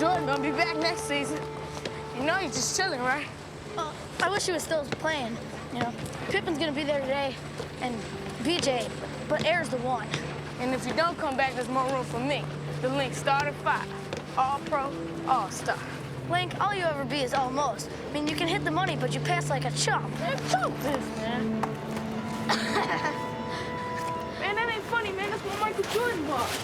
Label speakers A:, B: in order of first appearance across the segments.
A: Jordan gonna be back next season. You know he's just chilling, right?
B: I wish he was still playing. You know, Pippin's gonna be there today, and BJ, but Air's the one.
A: And if you don't come back, there's more room for me. The Link start at 5. All-pro, all-star.
B: Link, all you ever be is almost. I mean, you can hit the money, but you pass like a chump.
A: Man, chump this, man. Man, that ain't funny, man. That's what Michael Jordan was.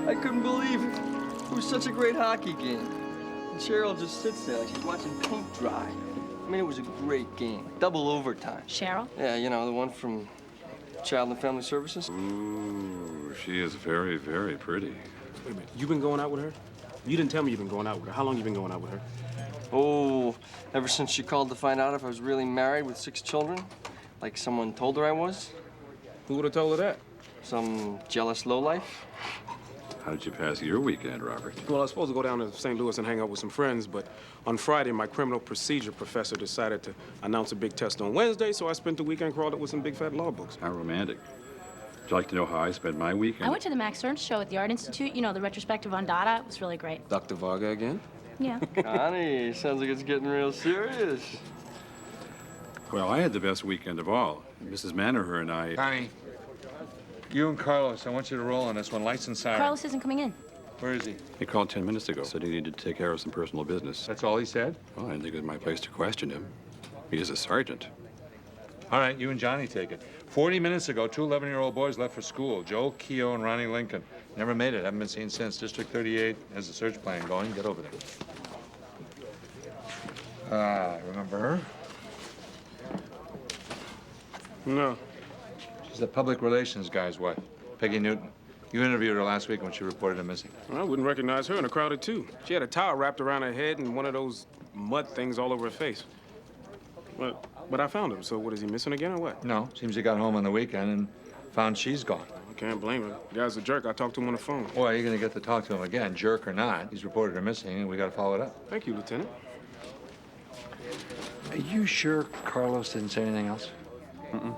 C: I couldn't believe it. It was such a great hockey game. And Cheryl just sits there like she's watching paint dry. I mean, it was a great game. Double overtime.
D: Cheryl?
C: Yeah, you know, the one from Child and Family Services.
E: Ooh, she is very, very pretty.
F: Wait a minute, you been going out with her? You didn't tell me you've been going out with her. How long you been going out with her?
C: Oh, ever since she called to find out if I was really married with 6 children, like someone told her I was.
F: Who would have told her that?
C: Some jealous lowlife.
E: How did you pass your weekend, Robert?
F: Well, I was supposed to go down to St. Louis and hang out with some friends, but on Friday, my criminal procedure professor decided to announce a big test on Wednesday, so I spent the weekend crawled up with some big fat law books.
E: How romantic. Would you like to know how I spent my weekend?
D: I went to the Max Ernst show at the Art Institute. You know, the retrospective on Dada. It was really great.
F: Dr. Varga again?
D: Yeah.
C: Connie, sounds like it's getting real serious.
E: Well, I had the best weekend of all. Mrs. Manaher and I...
G: Connie, you and Carlos, I want you to roll on this one. Lights and siren.
D: Carlos isn't coming in.
G: Where is he?
E: He called 10 minutes ago. Said he needed to take care of some personal business.
G: That's all he said?
E: Well, I didn't think it was my place to question him. He is a sergeant.
G: All right, you and Johnny take it. 40 minutes ago, 2 11-year-old boys left for school. Joel Keogh and Ronnie Lincoln. Never made it. Haven't been seen since. District 38 has a search plan going. Get over there. Remember her?
F: No.
G: She's the public relations guy's wife, Peggy Newton. You interviewed her last week when she reported her missing.
F: I wouldn't recognize her in a crowded, too. She had a towel wrapped around her head and one of those mud things all over her face. But I found him, so what, is he missing again or what?
G: No, seems he got home on the weekend and found she's gone.
F: I can't blame him. The guy's a jerk. I talked to him on the phone.
G: Boy, you're gonna get to talk to him again, jerk or not. He's reported her missing and we gotta follow it up.
F: Thank you, Lieutenant.
G: Are you sure Carlos didn't say anything else?
C: Mm-mm.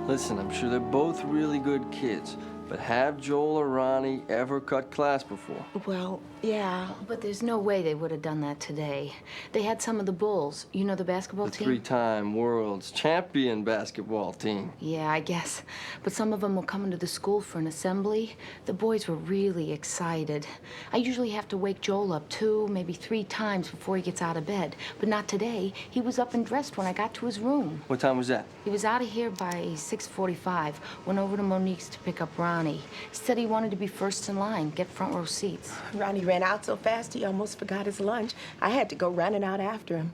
C: Listen, I'm sure they're both really good kids, but have Joel or Ronnie ever cut class before?
H: Well, yeah.
I: But there's no way they would have done that today. They had some of the Bulls. You know the basketball
C: The
I: team?
C: 3-time world's champion basketball team.
I: Yeah, I guess. But some of them were coming to the school for an assembly. The boys were really excited. I usually have to wake Joel up 2, maybe 3 times before he gets out of bed. But not today. He was up and dressed when I got to his room.
C: What time was that?
I: He was out of here by 6:45. Went over to Monique's to pick up Ronnie. Ronnie. Said he wanted to be first in line, get front row seats.
H: Ronnie ran out so fast he almost forgot his lunch. I had to go running out after him.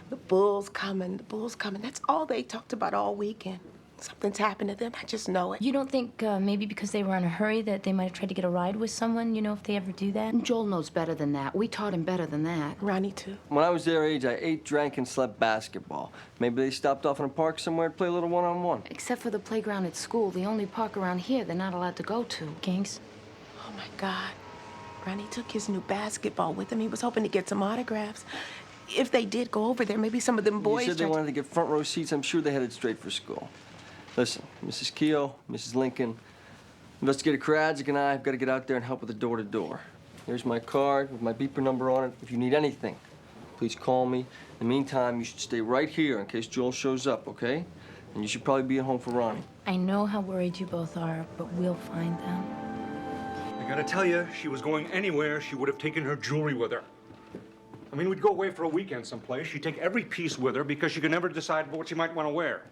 H: The bull's coming, the bull's coming. That's all they talked about all weekend. Something's happened to them, I just know it.
D: You don't think maybe because they were in a hurry that they might have tried to get a ride with someone, you know, if they ever do that?
I: Joel knows better than that. We taught him better than that.
H: Ronnie, too.
C: When I was their age, I ate, drank, and slept basketball. Maybe they stopped off in a park somewhere to play a little one-on-one.
I: Except for the playground at school, the only park around here they're not allowed to go to.
D: Gangs?
H: Oh, my God. Ronnie took his new basketball with him. He was hoping to get some autographs. If they did go over there, maybe some of them boys...
C: You said they wanted to get front row seats. I'm sure they headed straight for school. Listen, Mrs. Keough, Mrs. Lincoln, Investigator Kradzik and I have got to get out there and help with the door-to-door. Here's my card with my beeper number on it. If you need anything, please call me. In the meantime, you should stay right here in case Joel shows up, okay? And you should probably be at home for Ronnie.
D: I know how worried you both are, but we'll find them.
J: I gotta tell you, she was going anywhere, she would have taken her jewelry with her. I mean, we'd go away for a weekend someplace. She'd take every piece with her because she could never decide what she might want to wear.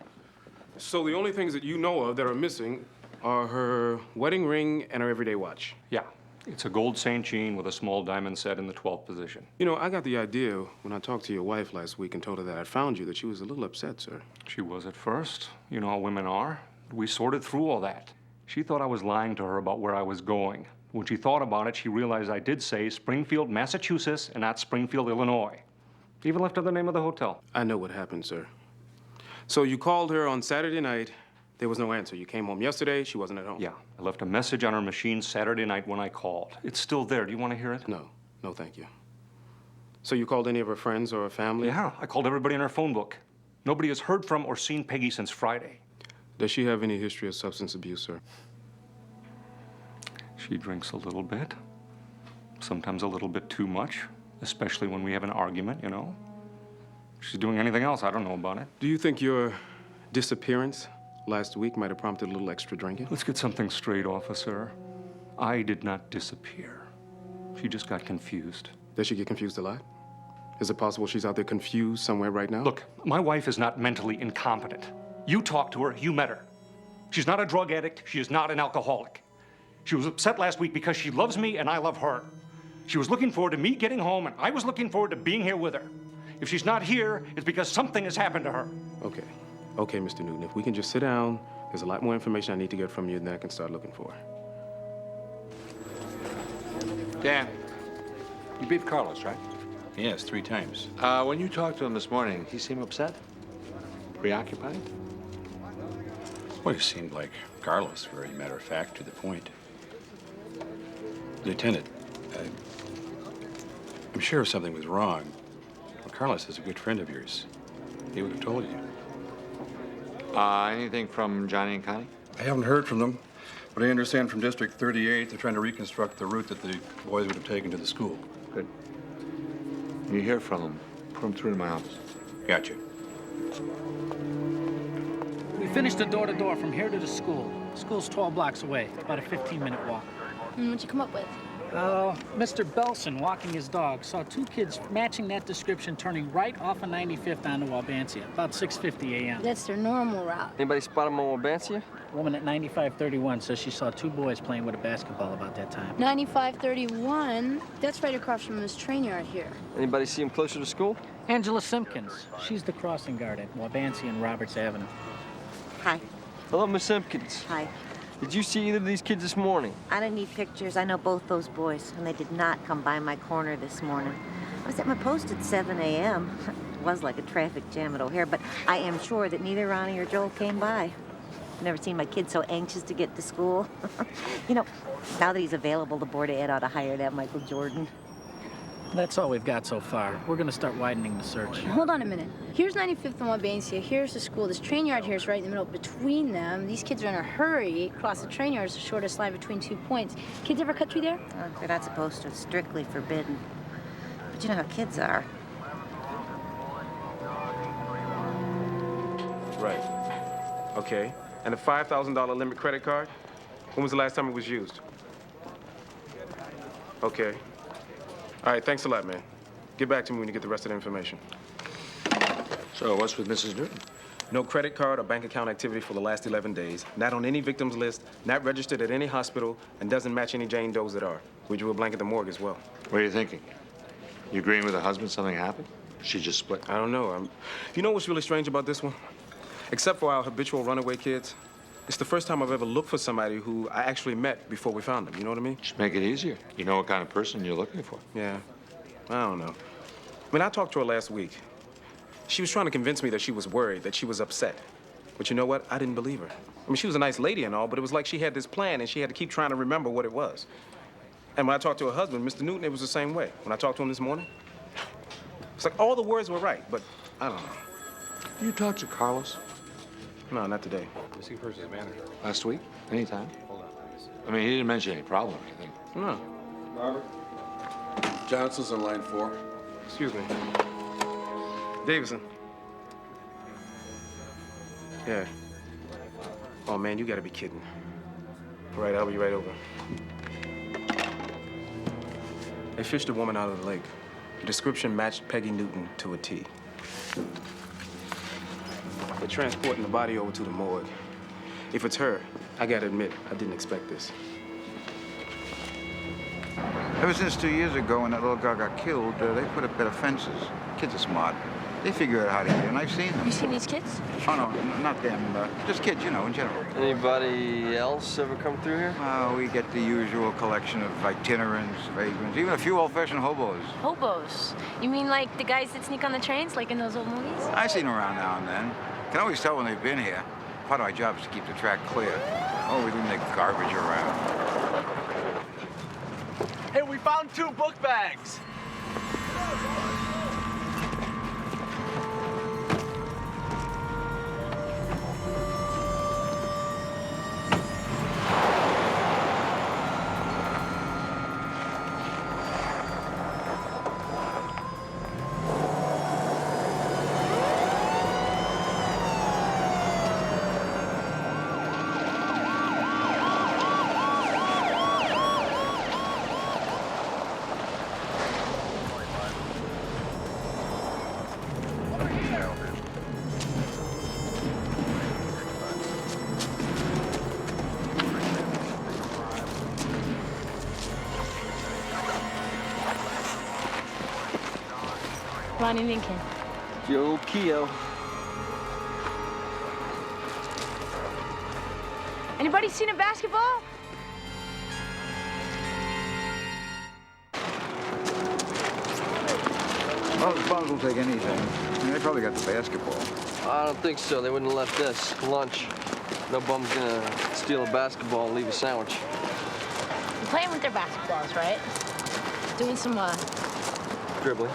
F: So the only things that you know of that are missing are her wedding ring and her everyday watch.
J: Yeah, it's a gold St. Jean with a small diamond set in the 12th position.
F: You know, I got the idea when I talked to your wife last week and told her that I found you that she was a little upset, sir.
J: She was at first. You know how women are. We sorted through all that. She thought I was lying to her about where I was going. When she thought about it, she realized I did say Springfield, Massachusetts, and not Springfield, Illinois. Even left her the name of the hotel.
F: I know what happened, sir. So you called her on Saturday night. There was no answer. You came home yesterday. She wasn't at home.
J: Yeah, I left a message on her machine Saturday night when I called. It's still there. Do you want to hear it?
F: No. No, thank you. So you called any of her friends or her family?
J: Yeah, I called everybody in her phone book. Nobody has heard from or seen Peggy since Friday.
F: Does she have any history of substance abuse, sir?
J: She drinks a little bit. Sometimes a little bit too much, especially when we have an argument, you know. If she's doing anything else, I don't know about it.
F: Do you think your disappearance last week might have prompted a little extra drinking?
J: Let's get something straight, officer. I did not disappear. She just got confused.
F: Does she get confused a lot? Is it possible she's out there confused somewhere right now?
J: Look, my wife is not mentally incompetent. You talked to her, you met her. She's not a drug addict, she is not an alcoholic. She was upset last week because she loves me and I love her. She was looking forward to me getting home and I was looking forward to being here with her. If she's not here, it's because something has happened to her.
F: Okay. Okay, Mr. Newton, if we can just sit down, there's a lot more information I need to get from you than I can start looking for.
G: Dan, you beat Carlos, right?
E: Yes, 3 times.
G: When you talked to him this morning, he seemed upset? Preoccupied?
E: Well, he seemed like Carlos, very matter of fact, to the point. Lieutenant, I'm sure if something was wrong, well, Carlos is a good friend of yours. He would have told you.
G: Anything from Johnny and Connie?
E: I haven't heard from them, but I understand from District 38 they're trying to reconstruct the route that the boys would have taken to the school.
G: Good. When you hear from them, put them through to my office.
E: Gotcha.
K: We finished the door-to-door from here to the school. School's 12 blocks away, about a 15-minute walk.
B: What'd you come up with?
K: Mr. Belson, walking his dog, saw 2 kids matching that description turning right off of 95th onto Wabansia, about 6:50 a.m.
B: That's their normal route.
C: Anybody spot him on Wabansia?
K: Woman at 9531 says she saw 2 boys playing with a basketball about that time.
B: 9531, that's right across from this train yard here.
C: Anybody see him closer to school?
K: Angela Simpkins, she's the crossing guard at Wabansia and Roberts Avenue.
L: Hi.
C: Hello, Miss Simpkins.
L: Hi.
C: Did you see either of these kids this morning?
L: I didn't need pictures. I know both those boys, and they did not come by my corner this morning. I was at my post at 7 a.m. It was like a traffic jam at O'Hare, but I am sure that neither Ronnie or Joel came by. I've never seen my kid so anxious to get to school. You know, now that he's available, the Board of Ed ought to hire that Michael Jordan.
K: That's all we've got so far. We're gonna start widening the search.
B: Hold on a minute. Here's 95th and Wabansia. Here's the school. This train yard here is right in the middle. Between them, these kids are in a hurry. Across the train yard is the shortest line between 2 points. Kids ever cut through there?
L: They're not supposed to. It's strictly forbidden. But you know how kids are.
F: Right. Okay. And the $5,000 limit credit card? When was the last time it was used? Okay. All right, thanks a lot, man. Get back to me when you get the rest of the information.
G: So what's with Mrs. Newton?
F: No credit card or bank account activity for the last 11 days. Not on any victim's list, not registered at any hospital, and doesn't match any Jane Does that are. We drew a blank at the morgue as well.
G: What are you thinking? You agreeing with her husband something happened? She just split.
F: I don't know. You know what's really strange about this one? Except for our habitual runaway kids, it's the first time I've ever looked for somebody who I actually met before we found them. You know what I mean?
G: Just make it easier. You know what kind of person you're looking for.
F: Yeah. I don't know. When I talked to her last week, she was trying to convince me that she was worried, that she was upset. But you know what? I didn't believe her. I mean, she was a nice lady and all, but it was like she had this plan and she had to keep trying to remember what it was. And when I talked to her husband, Mr. Newton, it was the same way. When I talked to him this morning, it's like all the words were right, but I don't know.
G: You talked to Carlos?
F: No, not today.
E: Is he first his manager?
G: Last week? Anytime? Hold on. I mean, he didn't mention any problem or anything.
F: No.
E: Robert? Johnson's in line 4.
F: Excuse me. Davison. Yeah. Oh, man, you gotta be kidding. All right, I'll be right over. They fished a woman out of the lake. The description matched Peggy Newton to a T. They're transporting the body over to the morgue. If it's her, I gotta admit, I didn't expect this.
M: Ever since 2 years ago when that little girl got killed, they put up better fences. Kids are smart. They figure out how to get in. I've seen them.
B: You seen these kids?
M: Oh, no, not them. Just kids, you know, in general.
C: Anybody else ever come through here?
M: We get the usual collection of itinerants, vagrants, even a few old-fashioned hobos.
B: Hobos? You mean like the guys that sneak on the trains, like in those old movies?
M: I've seen them around now and then. Can always tell when they've been here. Part of my job is to keep the track clear. Oh, we leave their garbage around.
N: Hey, we found 2 book bags.
B: Ronnie Lincoln.
C: Joe Keogh.
B: Anybody seen a basketball?
M: Well, the bums will take anything. I mean, they probably got the basketball.
C: I don't think so. They wouldn't have left this. Lunch. No bum's gonna steal a basketball and leave a sandwich.
B: They're playing with their basketballs, right? Doing some,
C: Dribbling.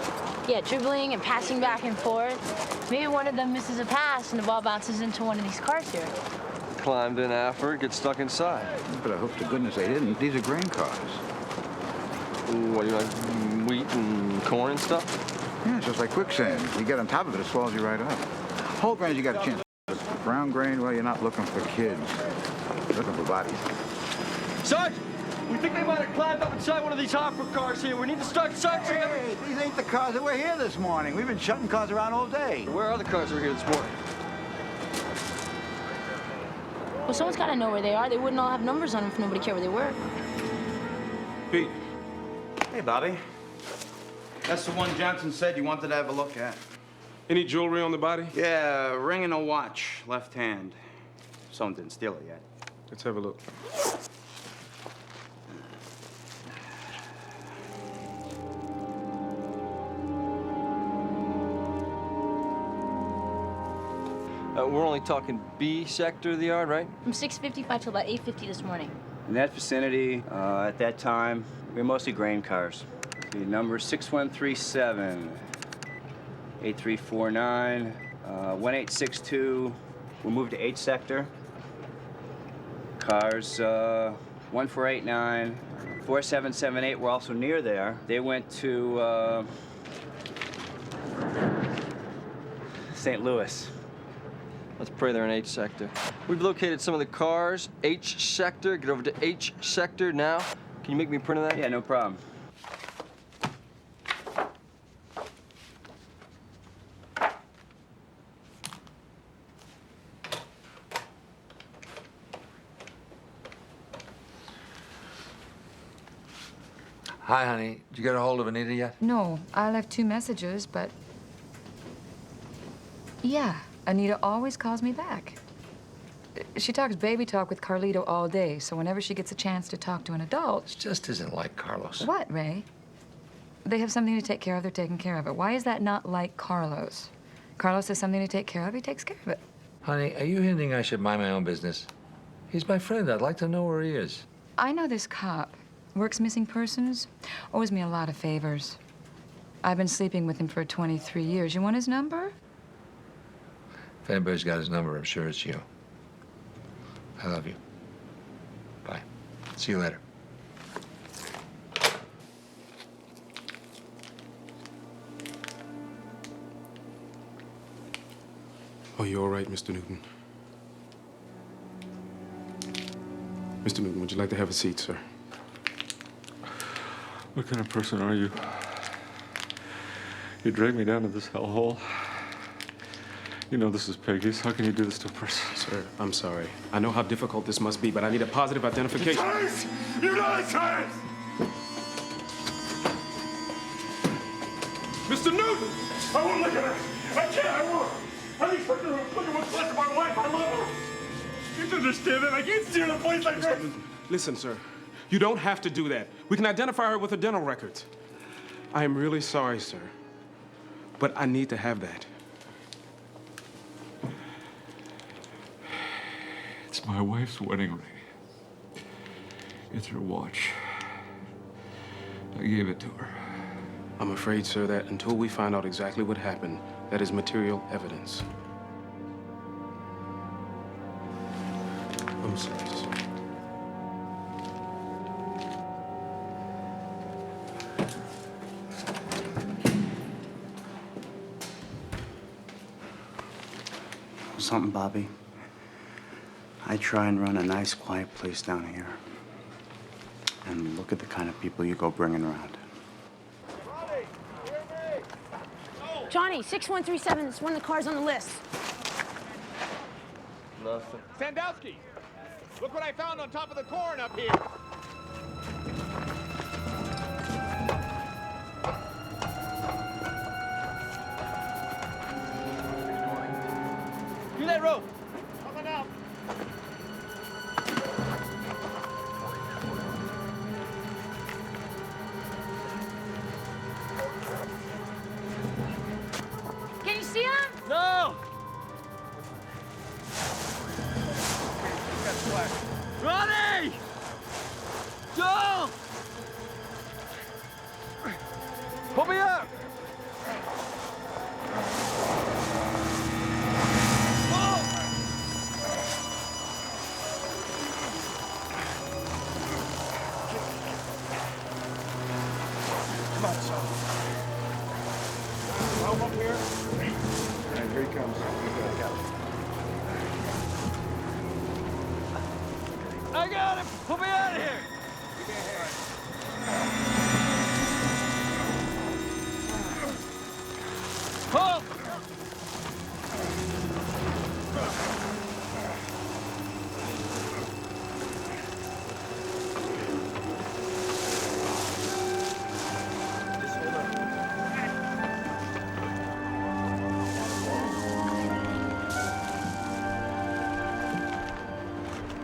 B: yeah, dribbling and passing back and forth. Maybe one of them misses a pass and the ball bounces into one of these cars here.
C: Climbed in after it, get stuck inside.
M: But I hope to goodness they didn't. These are grain cars.
C: What, do you like wheat and corn and stuff?
M: Yeah, it's just like quicksand. You get on top of it, it swallows you right up. Whole grains, you got a chance. But brown grain, well, you're not looking for kids. You're looking for bodies.
C: Sarge! We think they might have climbed up inside one of these hopper cars here. We need to start searching.
M: Hey, these ain't the cars that were here this morning. We've been shutting cars around all day.
C: Where are the cars that were here this morning?
B: Well, someone's got to know where they are. They wouldn't all have numbers on them if nobody cared where they were.
F: Pete.
N: Hey, Bobby. That's the one Johnson said you wanted to have a look at.
F: Any jewelry on the body?
N: Yeah, a ring and a watch, left hand. Someone didn't steal it yet.
F: Let's have a look.
C: We're only talking B sector of the yard, right?
B: From 6:55 till about 8:50 this morning.
N: In that vicinity, at that time, we were mostly grain cars. The number 6137, 8349, 1862. We moved to 8 sector. Cars 1489, 4778 were also near there. They went to St. Louis.
C: Let's pray they're in H sector. We've located some of the cars. H sector. Get over to H sector now. Can you make me a print of that?
N: Yeah, no problem.
O: Hi, honey. Did you get a hold of Anita yet?
P: No, I left 2 messages, but... Yeah, Anita always calls me back. She talks baby talk with Carlito all day, so whenever she gets a chance to talk to an adult...
O: It just isn't like Carlos.
P: What, Ray? They have something to take care of, they're taking care of it. Why is that not like Carlos? Carlos has something to take care of, he takes care of it.
O: Honey, are you hinting I should mind my own business? He's my friend. I'd like to know where he is.
P: I know this cop. Works missing persons. Owes me a lot of favors. I've been sleeping with him for 23 years. You want his number?
O: If anybody's got his number, I'm sure it's you. I love you. Bye. See you later.
F: Oh, you all right, Mr. Newton? Mr. Newton, would you like to have a seat, sir?
G: What kind of person are you? You dragged me down to this hellhole. You know this is Peggy's. How can you do this to a person?
F: Sir, I'm sorry. I know how difficult this must be, but I need a positive identification.
G: You know it's hers!
J: Mr. Newton! I won't look at her! I can't, I won't! I need to look at what's left of my wife. I love her! You don't understand that? I can't steal a place like this!
F: Listen, sir. You don't have to do that. We can identify her with her dental records. I am really sorry, sir. But I need to have that.
G: It's my wife's wedding ring. It's her watch. I gave it to her.
F: I'm afraid, sir, that until we find out exactly what happened, that is material evidence. I'm sorry, sir.
Q: Something, Bobby. I try and run a nice, quiet place down here. And look at the kind of people you go bringing around.
B: Johnny, 6137, it's one of the cars on the list.
C: Nothing.
R: Sandowski, look what I found on top of the corn up here.
C: Do that rope.
R: Coming up.
B: Can you see him?
C: No! Ronnie! Joel! Pull me up!
R: Come on, son. Help up here.
C: All right, here he comes. I got him! Put me out of here! Halt!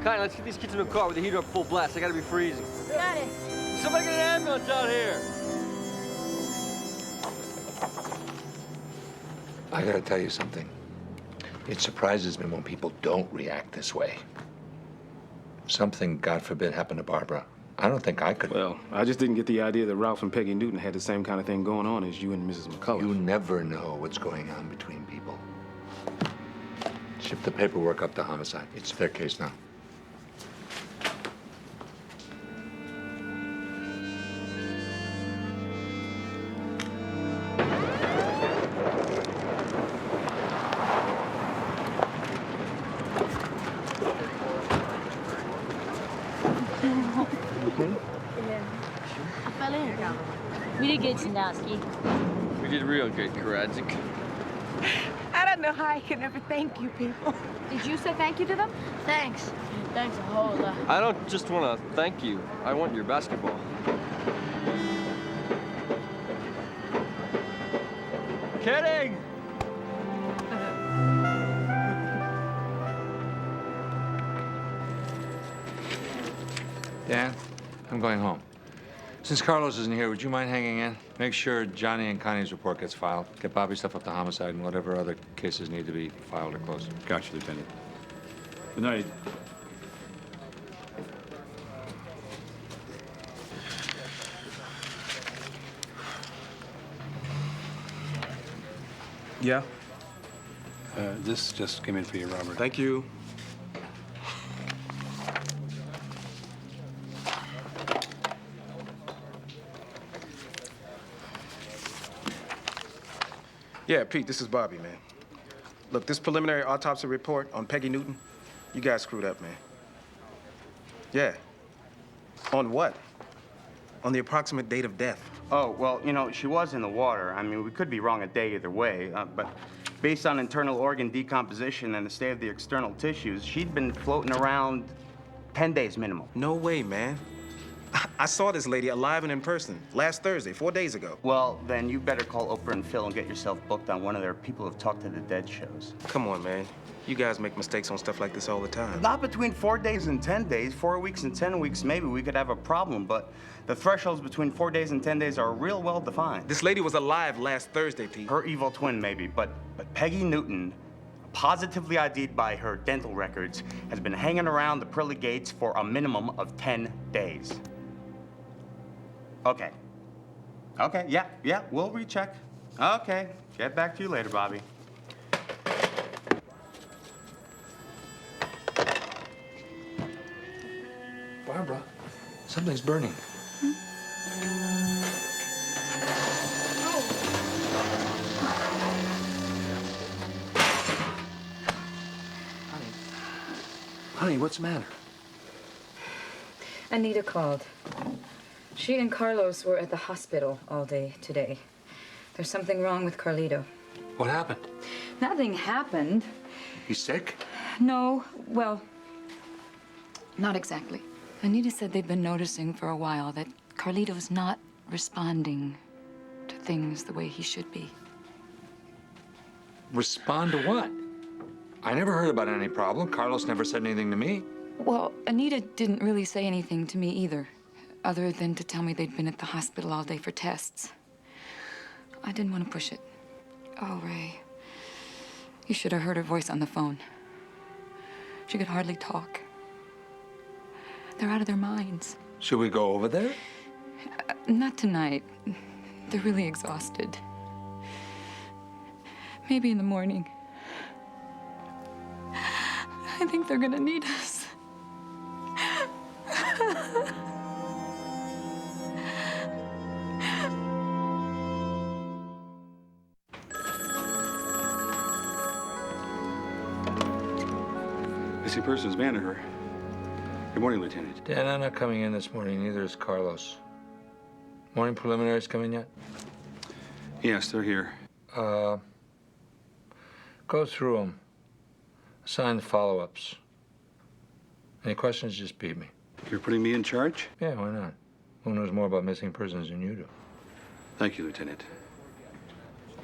C: Kai, let's get these kids in the car with the heater up full blast. I gotta be freezing.
B: Got it.
C: Somebody get an ambulance out here.
O: I gotta tell you something. It surprises me when people don't react this way. Something, God forbid, happened to Barbara. I don't think I could.
F: Well, I just didn't get the idea that Ralph and Peggy Newton had the same kind of thing going on as you and Mrs. McCullough.
O: You never know what's going on between people. Ship the paperwork up to homicide. It's their case now.
B: I fell in. We did good, Sandowski.
C: We did real good, Karadzik.
H: I don't know how I can ever thank you people.
B: Did you say thank you to them? Thanks. Thanks a whole lot.
C: I don't just want to thank you. I want your basketball. Kidding!
O: Dan, I'm going home. Since Carlos isn't here, would you mind hanging in? Make sure Johnny and Connie's report gets filed. Get Bobby's stuff up to homicide and whatever other cases need to be filed or closed.
E: Gotcha, Lieutenant. Good night.
F: Yeah?
E: This just came in for you, Robert.
F: Thank you. Yeah, Pete, this is Bobby, man. Look, this preliminary autopsy report on Peggy Newton, you guys screwed up, man. Yeah. On what? On the approximate date of death.
Q: Oh, well, you know, she was in the water. I mean, we could be wrong a day either way, but based on internal organ decomposition and the state of the external tissues, she'd been floating around 10 days minimum.
F: No way, man. I saw this lady alive and in person last Thursday, 4 days ago.
Q: Well, then you better call Oprah and Phil and get yourself booked on one of their People Who've Talked to the Dead shows.
F: Come on, man. You guys make mistakes on stuff like this all the time.
Q: Not between 4 days and 10 days. 4 weeks and 10 weeks, maybe we could have a problem, but the thresholds between 4 days and 10 days are real well defined.
F: This lady was alive last Thursday, Pete.
Q: Her evil twin, maybe, but Peggy Newton, positively ID'd by her dental records, has been hanging around the pearly gates for a minimum of 10 days. Okay. Okay, yeah, we'll recheck. Okay, get back to you later, Bobby.
O: Barbara, something's burning. Honey, what's the matter?
P: Anita called. She and Carlos were at the hospital all day today. There's something wrong with Carlito.
O: What happened?
P: Nothing happened.
O: He's sick?
P: No, well, not exactly. Anita said they've been noticing for a while that Carlito's not responding to things the way he should be.
O: Respond to what? I never heard about any problem. Carlos never said anything to me.
P: Well, Anita didn't really say anything to me either, other than to tell me they'd been at the hospital all day for tests. I didn't want to push it. Oh, Ray, you should have heard her voice on the phone. She could hardly talk. They're out of their minds.
O: Should we go over there?
P: Not tonight. They're really exhausted. Maybe in the morning. I think they're gonna need us.
E: Missing persons manager. Good morning, Lieutenant.
O: Dan, I'm not coming in this morning. Neither is Carlos. Morning preliminaries coming yet?
E: Yes, they're here.
O: Go through them. Assign the follow-ups. Any questions, just beat me.
E: You're putting me in charge?
O: Yeah, why not? Who knows more about missing persons than you do?
E: Thank you, Lieutenant.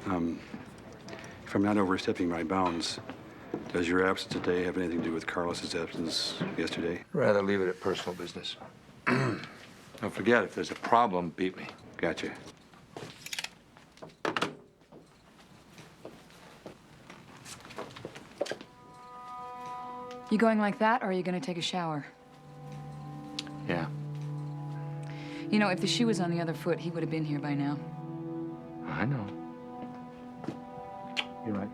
E: If I'm not overstepping my bounds, does your absence today have anything to do with Carlos's absence yesterday?
O: Rather leave it at personal business. Don't forget, if there's a problem, beat me.
E: Gotcha.
P: You going like that, or are you gonna take a shower?
O: Yeah.
P: You know, if the shoe was on the other foot, he would have been here by now.
O: I know. You're right.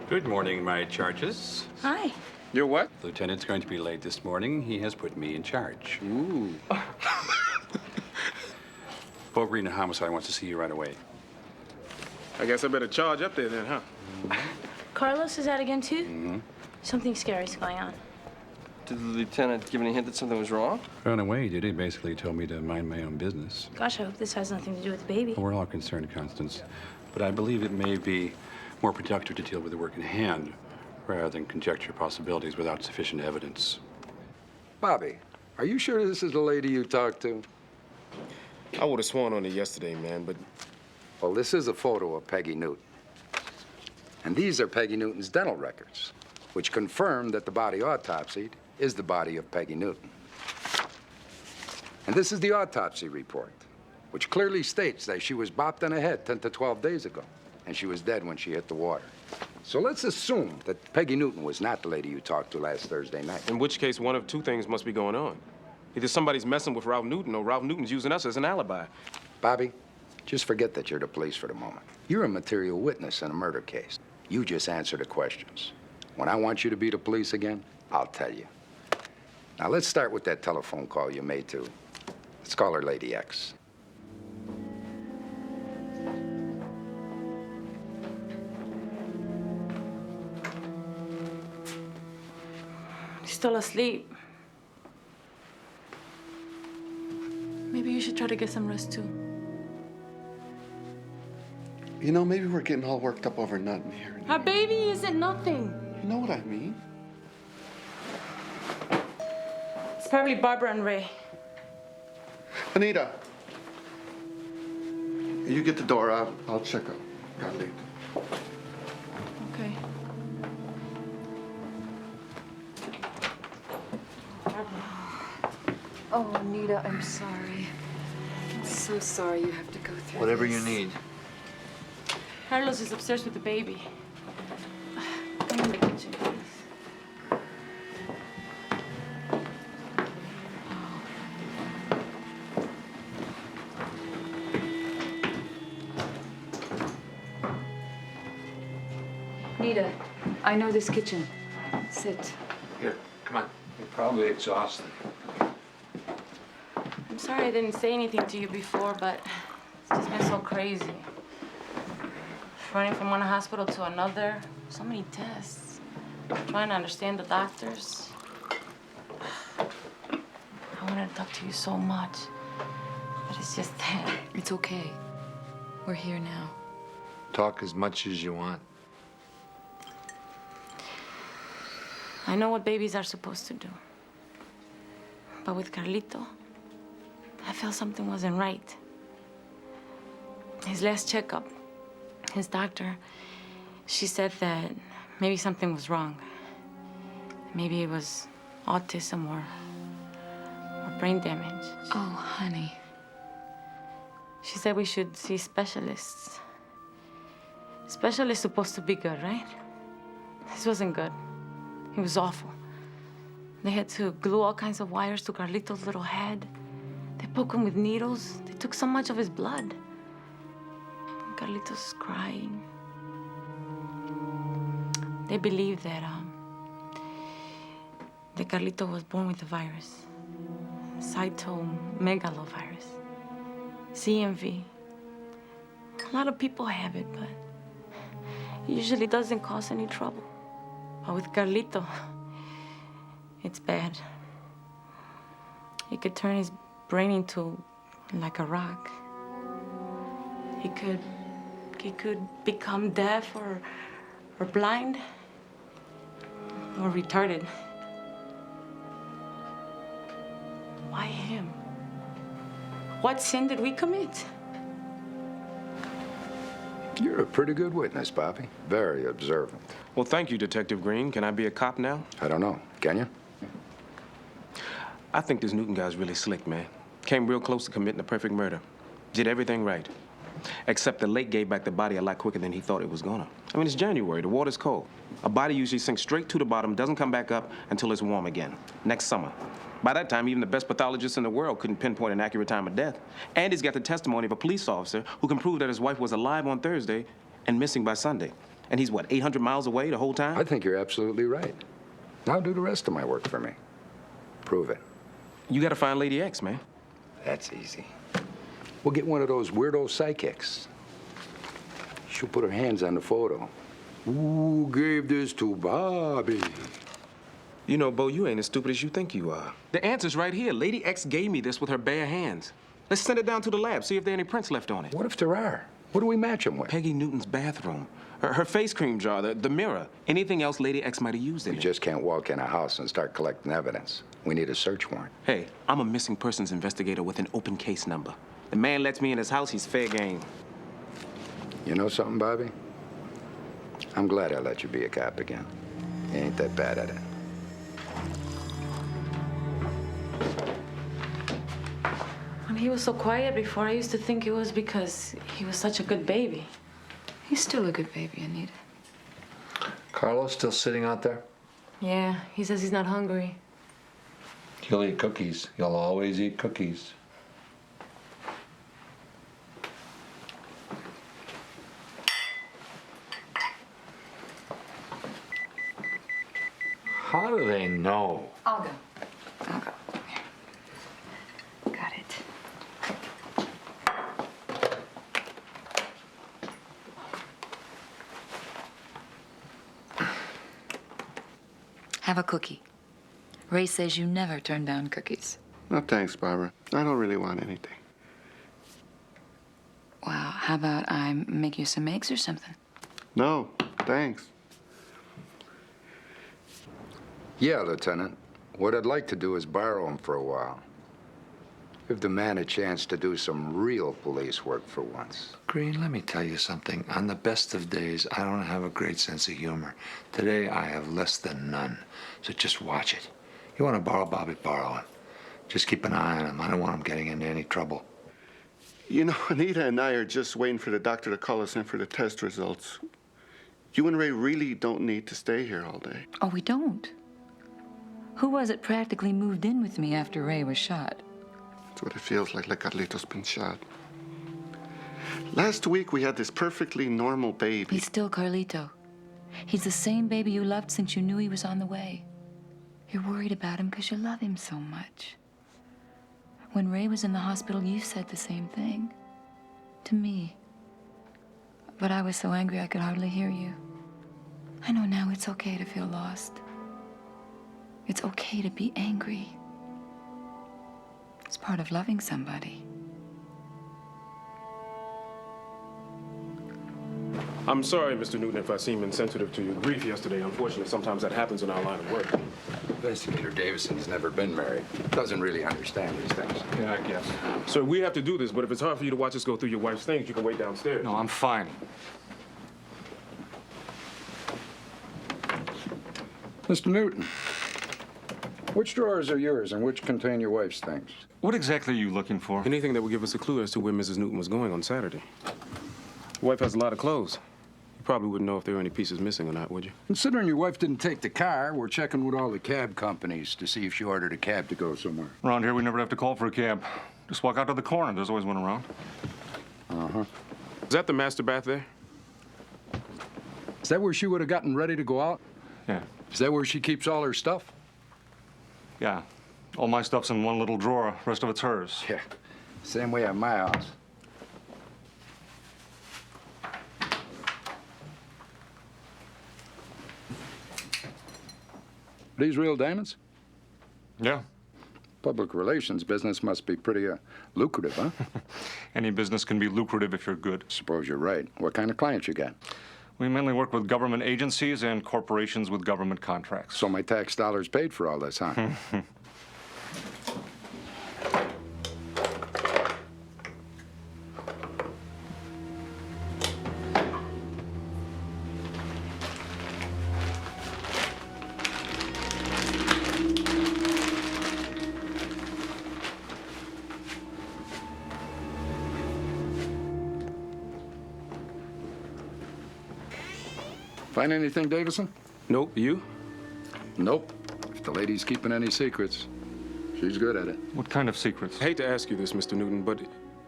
E: Good morning, my charges.
B: Hi.
F: You're what?
E: Lieutenant's going to be late this morning. He has put me in charge.
F: Ooh.
E: Pope Rena Homicide wants to see you right away.
F: I guess I better charge up there then, huh?
B: Carlos is out again, too?
E: Mm-hmm.
B: Something scary's going on.
C: Did the lieutenant give any hint that something was wrong?
E: Ran away, did he? Basically told me to mind my own business.
B: Gosh, I hope this has nothing to do with the baby.
E: Well, we're all concerned, Constance. But I believe it may be more productive to deal with the work in hand rather than conjecture possibilities without sufficient evidence.
S: Bobby, are you sure this is the lady you talked to?
F: I would have sworn on it yesterday, man, but...
S: Well, this is a photo of Peggy Newton. And these are Peggy Newton's dental records, which confirm that the body autopsied is the body of Peggy Newton. And this is the autopsy report, which clearly states that she was bopped on the head 10 to 12 days ago, and she was dead when she hit the water. So let's assume that Peggy Newton was not the lady you talked to last Thursday night.
F: In which case, one of two things must be going on. Either somebody's messing with Ralph Newton, or Ralph Newton's using us as an alibi.
S: Bobby, just forget that you're the police for the moment. You're a material witness in a murder case. You just answer the questions. When I want you to be the police again, I'll tell you. Now, let's start with that telephone call you made to. Let's call her Lady X.
A: He's still asleep. Maybe you should try to get some rest, too.
T: You know, maybe we're getting all worked up over nothing here.
A: Our baby isn't nothing.
T: You know what I mean?
A: It's probably Barbara and Ray.
T: Anita, you get the door out. I'll check out. Got late.
A: Okay.
P: Oh, Anita, I'm sorry. I'm so sorry you have to go through
O: Whatever
P: this.
O: you need.
A: Carlos is upstairs with the baby. Come in the kitchen, please.
P: Nita, I know this kitchen. Sit.
O: Here, come on. You're probably exhausted.
A: I'm sorry I didn't say anything to you before, but it's just been so crazy. Running from one hospital to another, so many tests. Trying to understand the doctors. I wanted to talk to you so much, but it's just that.
P: It's okay. We're here now.
O: Talk as much as you want.
A: I know what babies are supposed to do. But with Carlito, I felt something wasn't right. His last checkup, his doctor, she said that maybe something was wrong. Maybe it was autism or brain damage.
P: Oh, honey.
A: She said we should see specialists. Specialists supposed to be good, right? This wasn't good. It was awful. They had to glue all kinds of wires to Carlito's little head. They poke him with needles. They took so much of his blood. Carlitos is crying. They believe that Carlito was born with the virus. Cytomegalovirus. CMV. A lot of people have it, but it usually doesn't cause any trouble. But with Carlito, it's bad. It could turn his brain into like a rock. He could become deaf or blind or retarded. Why him? What sin did we commit?
S: You're a pretty good witness, Bobby. Very observant.
F: Well, thank you, Detective Green. Can I be a cop now?
S: I don't know. Can you?
F: I think this Newton guy's really slick, man. Came real close to committing a perfect murder. Did everything right. Except the lake gave back the body a lot quicker than he thought it was gonna. I mean, it's January, the water's cold. A body usually sinks straight to the bottom, doesn't come back up until it's warm again, next summer. By that time, even the best pathologists in the world couldn't pinpoint an accurate time of death. And he's got the testimony of a police officer who can prove that his wife was alive on Thursday and missing by Sunday. And he's, what, 800 miles away the whole time?
S: I think you're absolutely right. Now do the rest of my work for me. Prove it.
F: You gotta find Lady X, man.
S: That's easy. We'll get one of those weirdo psychics. She'll put her hands on the photo. Who gave this to Bobby?
F: You know, Bo, you ain't as stupid as you think you are. The answer's right here. Lady X gave me this with her bare hands. Let's send it down to the lab, see if there are any prints left on it.
S: What if there are? What do we match them with?
F: Peggy Newton's bathroom. Her face cream jar, the mirror, anything else Lady X might have used in
S: We
F: it.
S: just can't walk in a house and start collecting evidence. We need a search warrant.
F: Hey, I'm a missing persons investigator with an open case number. The man lets me in his house, he's fair game.
S: You know something, Bobby? I'm glad I let you be a cop again. You ain't that bad at it.
A: When he was so quiet before, I used to think it was because he was such a good baby.
P: He's still a good baby, Anita.
O: Carlos still sitting out there?
A: Yeah, he says he's not hungry.
O: He'll eat cookies. He'll always eat cookies. How do they know?
P: I'll go. I'll go. Here. Got it. Have a cookie. Ray says you never turn down cookies.
T: No, thanks, Barbara. I don't really want anything.
P: Well, how about I make you some eggs or something?
T: No, thanks.
S: Yeah, Lieutenant. What I'd like to do is borrow him for a while. Give the man a chance to do some real police work for once.
O: Green, let me tell you something. On the best of days, I don't have a great sense of humor. Today, I have less than none. So just watch it. You want to borrow Bobby, borrow him. Just keep an eye on him. I don't want him getting into any trouble.
T: You know, Anita and I are just waiting for the doctor to call us in for the test results. You and Ray really don't need to stay here all day.
P: Oh, we don't. Who was it practically moved in with me after Ray was shot?
T: That's what it feels like Carlito's been shot. Last week, we had this perfectly normal baby.
P: He's still Carlito. He's the same baby you loved since you knew he was on the way. You're worried about him because you love him so much. When Ray was in the hospital, you said the same thing. To me. But I was so angry I could hardly hear you. I know now it's okay to feel lost. It's okay to be angry. It's part of loving somebody.
F: I'm sorry, Mr. Newton, if I seem insensitive to your grief yesterday. Unfortunately, sometimes that happens in our line of work.
S: Investigator Davison's never been married. Doesn't really understand these things.
F: Yeah, I guess. Sir, we have to do this, but if it's hard for you to watch us go through your wife's things, you can wait downstairs.
J: No, I'm fine.
S: Mr. Newton, which drawers are yours and which contain your wife's things?
J: What exactly are you looking for?
F: Anything that would give us a clue as to where Mrs. Newton was going on Saturday. Your wife has a lot of clothes. You probably wouldn't know if there were any pieces missing or not, would you?
S: Considering your wife didn't take the car, we're checking with all the cab companies to see if she ordered a cab to go somewhere.
J: Around here, we never have to call for a cab. Just walk out to the corner. There's always one around.
S: Uh-huh.
F: Is that the master bath there?
S: Is that where she would have gotten ready to go out?
J: Yeah.
S: Is that where she keeps all her stuff?
J: Yeah. All my stuff's in one little drawer. Rest of it's hers.
S: Yeah. Same way at my house. These real diamonds?
J: Yeah.
S: Public relations business must be pretty lucrative, huh?
J: Any business can be lucrative if you're good.
S: Suppose you're right. What kind of clients you got?
J: We mainly work with government agencies and corporations with government contracts.
S: So my tax dollars paid for all this, huh? Find anything, Davison?
F: Nope. You?
S: Nope. If the lady's keeping any secrets, she's good at it.
J: What kind of secrets?
F: I hate to ask you this, Mr. Newton, but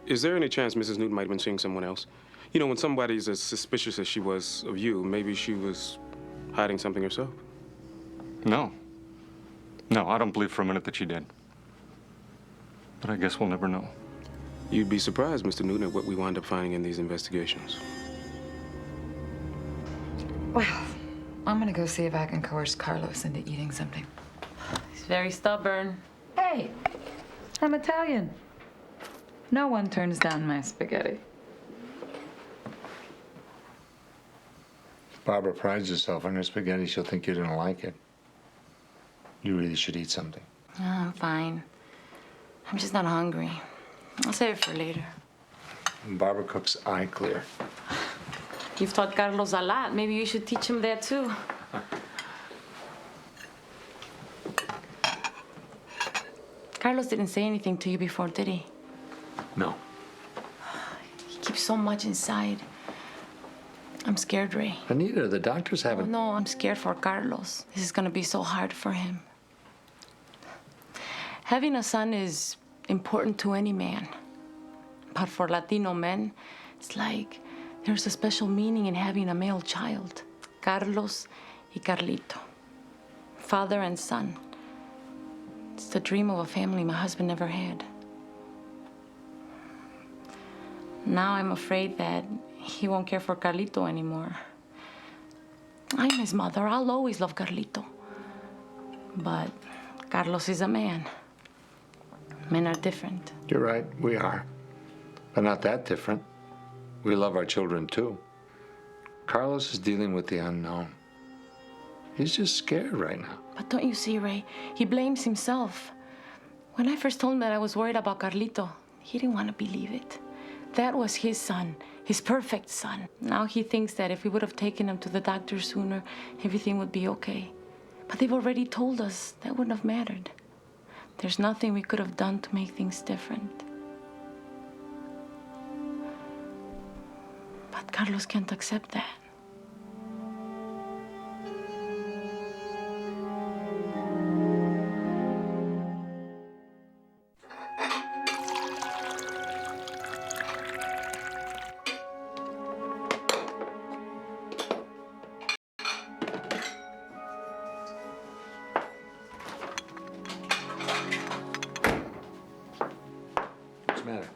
F: is there any chance Mrs. Newton might have been seeing someone else? You know, when somebody's as suspicious as she was of you, maybe she was hiding something herself?
J: No. No, I don't believe for a minute that she did. But I guess we'll never know.
F: You'd be surprised, Mr. Newton, at what we wind up finding in these investigations.
P: Well, I'm gonna go see if I can coerce Carlos into eating something.
A: He's very stubborn.
P: Hey, I'm Italian. No one turns down my spaghetti.
O: Barbara prides herself on her spaghetti. She'll think you didn't like it. You really should eat something.
A: Oh, I'm fine. I'm just not hungry. I'll save it for later.
O: Barbara cooks eye clear.
A: You've taught Carlos a lot. Maybe you should teach him that too. Carlos didn't say anything to you before, did he?
O: No.
A: He keeps so much inside. I'm scared, Ray.
O: Anita, the doctors haven't...
A: Oh, no, I'm scared for Carlos. This is gonna be so hard for him. Having a son is important to any man. But for Latino men, it's like there's a special meaning in having a male child. Carlos y Carlito. Father and son. It's the dream of a family my husband never had. Now I'm afraid that he won't care for Carlito anymore. I'm his mother. I'll always love Carlito. But Carlos is a man. Men are different.
O: You're right, we are. But not that different. We love our children, too. Carlos is dealing with the unknown. He's just scared right now.
A: But don't you see, Ray? He blames himself. When I first told him that I was worried about Carlito, he didn't want to believe it. That was his son, his perfect son. Now he thinks that if we would have taken him to the doctor sooner, everything would be okay. But they've already told us that wouldn't have mattered. There's nothing we could have done to make things different. But Carlos can't accept that.
O: What's the matter?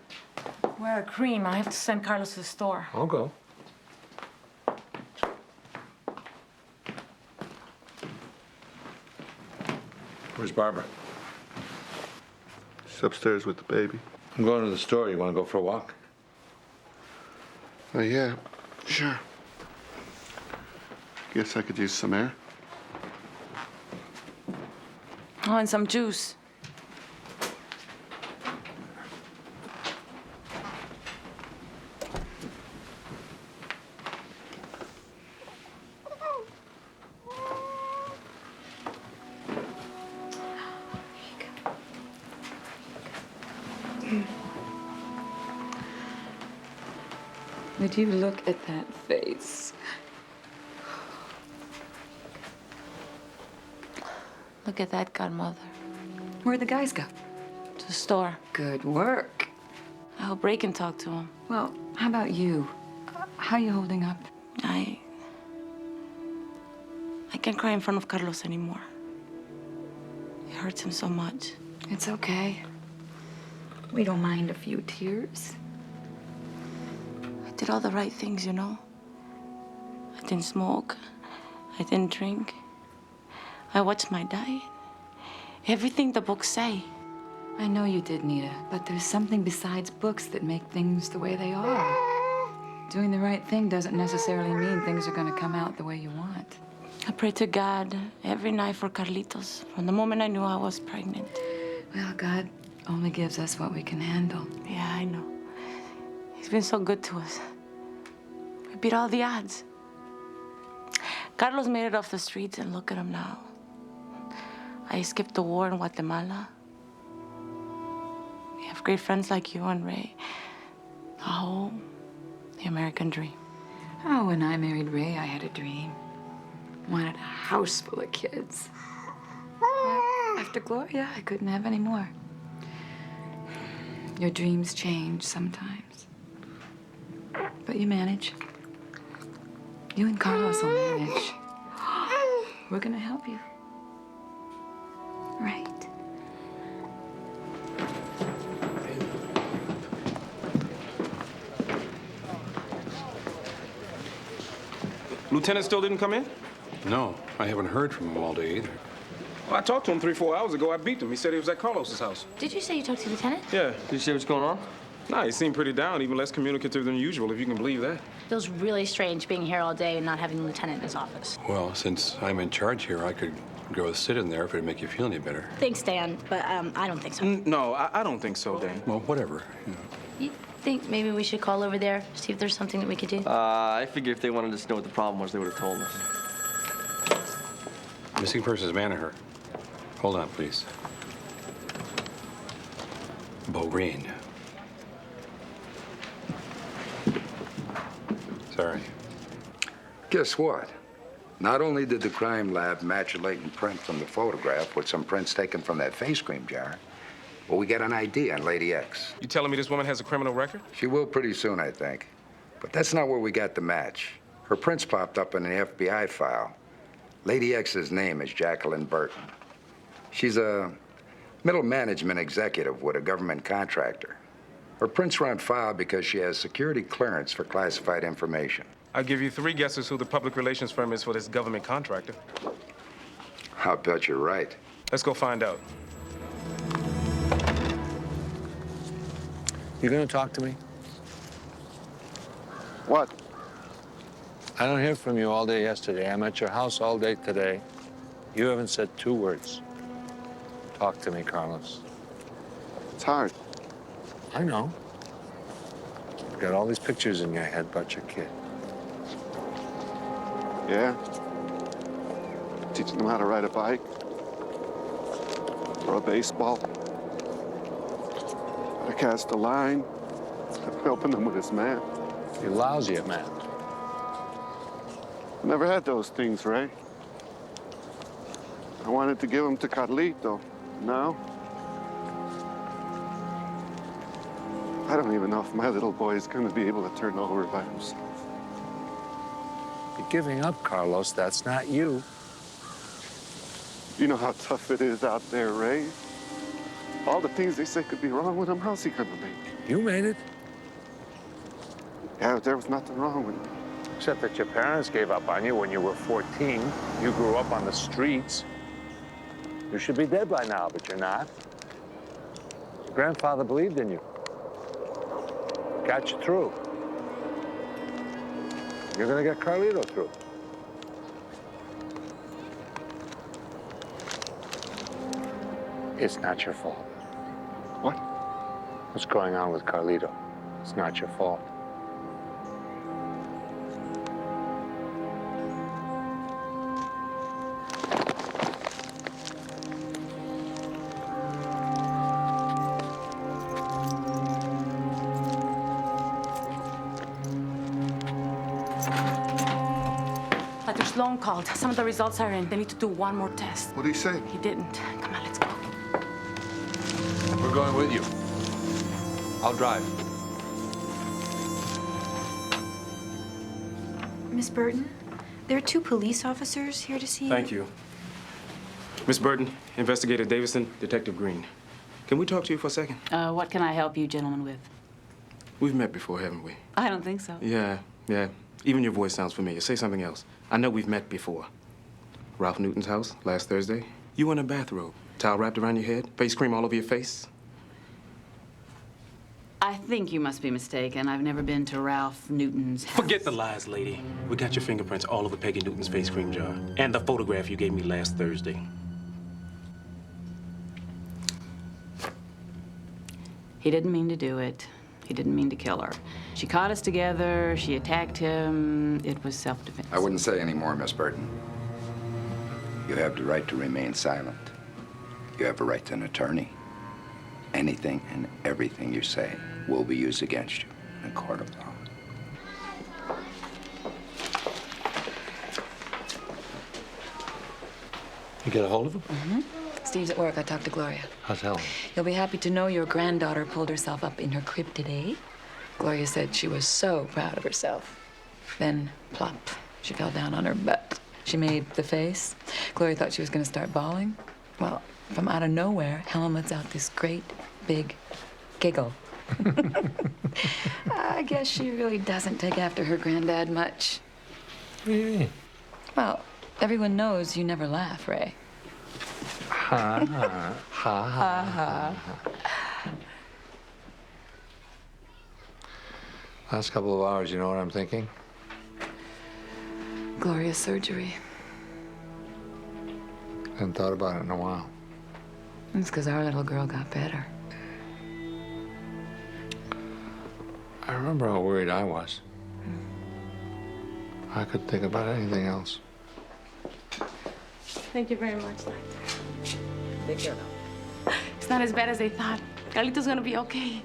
A: We're out of cream. I have to send Carlos to the store.
O: I'll go. Where's Barbara?
T: She's upstairs with the baby.
O: I'm going to the store. You want to go for a walk?
T: Oh, yeah, sure. Guess I could use some air.
A: Oh, and some juice.
P: Would you look at that face?
A: Look at that, godmother.
P: Where'd the guys go?
A: To the store.
P: Good work.
A: I hope Ray can talk to him.
P: Well, how about you? How you holding up?
A: I can't cry in front of Carlos anymore. It hurts him so much.
P: It's okay. We don't mind a few tears.
A: I did all the right things, you know. I didn't smoke. I didn't drink. I watched my diet. Everything the books say.
P: I know you did, Nita, but there's something besides books that make things the way they are. Doing the right thing doesn't necessarily mean things are going to come out the way you want.
A: I pray to God every night for Carlitos from the moment I knew I was pregnant.
P: Well, God only gives us what we can handle.
A: Yeah, I know. He's been so good to us. We beat all the odds. Carlos made it off the streets, and look at him now. I escaped the war in Guatemala. We have great friends like you and Ray. The home, the American dream.
P: Oh, when I married Ray, I had a dream. Wanted a house full of kids. But after Gloria, I couldn't have any more. Your dreams change sometimes. But you manage. You and Carlos will manage. We're gonna help you. Right.
F: Lieutenant still didn't come in?
E: No, I haven't heard from him all day either.
F: Well, I talked to him 3-4 hours ago. I beat him. He said he was at Carlos's house.
D: Did you say you talked to the lieutenant?
F: Yeah.
C: Did you see what's going on?
F: Nah, he seemed pretty down, even less communicative than usual, if you can believe that.
B: Feels really strange being here all day and not having the lieutenant in his office.
E: Well, since I'm in charge here, I could go sit in there if it'd make you feel any better.
B: Thanks, Dan, but I don't think so.
F: No, I don't think so, Dan.
E: Well, whatever.
D: You think maybe we should call over there, see if there's something that we could do?
C: I figure if they wanted us to know what the problem was, they would have told us.
E: Missing persons manager. Hold on, please. Bo Green. Sorry.
S: Guess what? Not only did the crime lab match a latent print from the photograph with some prints taken from that face cream jar, but we got an ID on Lady X.
F: You telling me this woman has a criminal record?
S: She will pretty soon, I think. But that's not where we got the match. Her prints popped up in an FBI file. Lady X's name is Jacqueline Burton. She's a middle management executive with a government contractor. Her prints were on file because she has security clearance for classified information.
F: I'll give you 3 guesses who the public relations firm is for this government contractor.
S: I'll bet you're right.
F: Let's go find out.
O: You gonna talk to me?
T: What?
O: I don't hear from you all day yesterday. I'm at your house all day today. You haven't said 2 words. Talk to me, Carlos.
T: It's hard.
O: I know. You've got all these pictures in your head about your kid.
T: Yeah? Teaching him how to ride a bike. Throw a baseball. How to cast a line. Helping him with his math.
O: You're lousy at math.
T: Never had those things, Ray. I wanted to give them to Carlito. Now, I don't even know if my little boy is going to be able to turn over by himself.
O: You're giving up, Carlos. That's not you.
T: You know how tough it is out there, Ray. All the things they say could be wrong with him, how's he going to make?
O: You made it.
T: Yeah, there was nothing wrong with me.
O: Except that your parents gave up on you when you were 14. You grew up on the streets. You should be dead by now, but you're not. Your grandfather believed in you. Got you through. You're gonna get Carlito through. It's not your fault.
T: What?
O: What's going on with Carlito? It's not your fault.
A: Dr. Sloan called. Some of the results are in. They need to do one more test.
T: What did he say?
A: He didn't. Come on, let's go.
G: We're going with you. I'll drive.
D: Miss Burton, there are 2 police officers here to see you.
F: Thank you. Miss Burton, Investigator Davison, Detective Green. Can we talk to you for a second?
U: What can I help you gentlemen with?
F: We've met before, haven't we?
U: I don't think so.
F: Yeah. Even your voice sounds familiar. Say something else. I know we've met before. Ralph Newton's house last Thursday. You in a bathrobe, towel wrapped around your head, face cream all over your face.
U: I think you must be mistaken. I've never been to Ralph Newton's house.
F: Forget the lies, lady. We got your fingerprints all over Peggy Newton's face cream jar. And the photograph you gave me last Thursday.
U: He didn't mean to do it. He didn't mean to kill her. She caught us together. She attacked him. It was self-defense.
S: I wouldn't say any more, Miss Burton. You have the right to remain silent. You have a right to an attorney. Anything and everything you say will be used against you in a court of law.
O: You get a hold of him?
P: Mm-hmm. Steve's at work. I talked to Gloria.
O: I'll tell him.
P: You'll be happy to know your granddaughter pulled herself up in her crib today. Gloria said she was so proud of herself. Then, plop, she fell down on her butt. She made the face. Gloria thought she was going to start bawling. Well, from out of nowhere, Helen lets out this great, big giggle. I guess she really doesn't take after her granddad much.
O: What do you mean?
P: Well, everyone knows you never laugh, Ray.
O: Ha ha ha ha. Last couple of hours, you know what I'm thinking?
P: Gloria's surgery.
O: Hadn't thought about it in a while.
P: It's because our little girl got better.
O: I remember how worried I was. I could think about anything else.
A: Thank you very much, Doctor. Take care now. It's not as bad as they thought. Carlito's gonna be okay.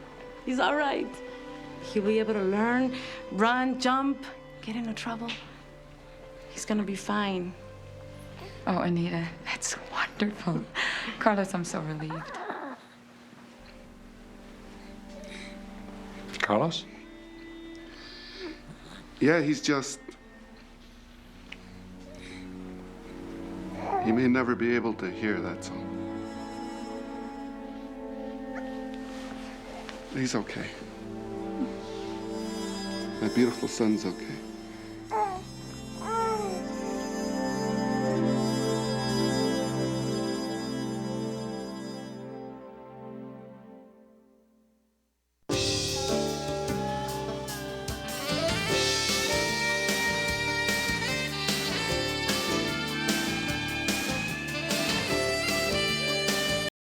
A: He's all right. He'll be able to learn, run, jump, get into trouble. He's gonna be fine.
P: Oh, Anita, that's wonderful. Carlos, I'm so relieved.
O: Carlos?
T: Yeah, he's just... He may never be able to hear, that's all. He's okay. My beautiful son's okay.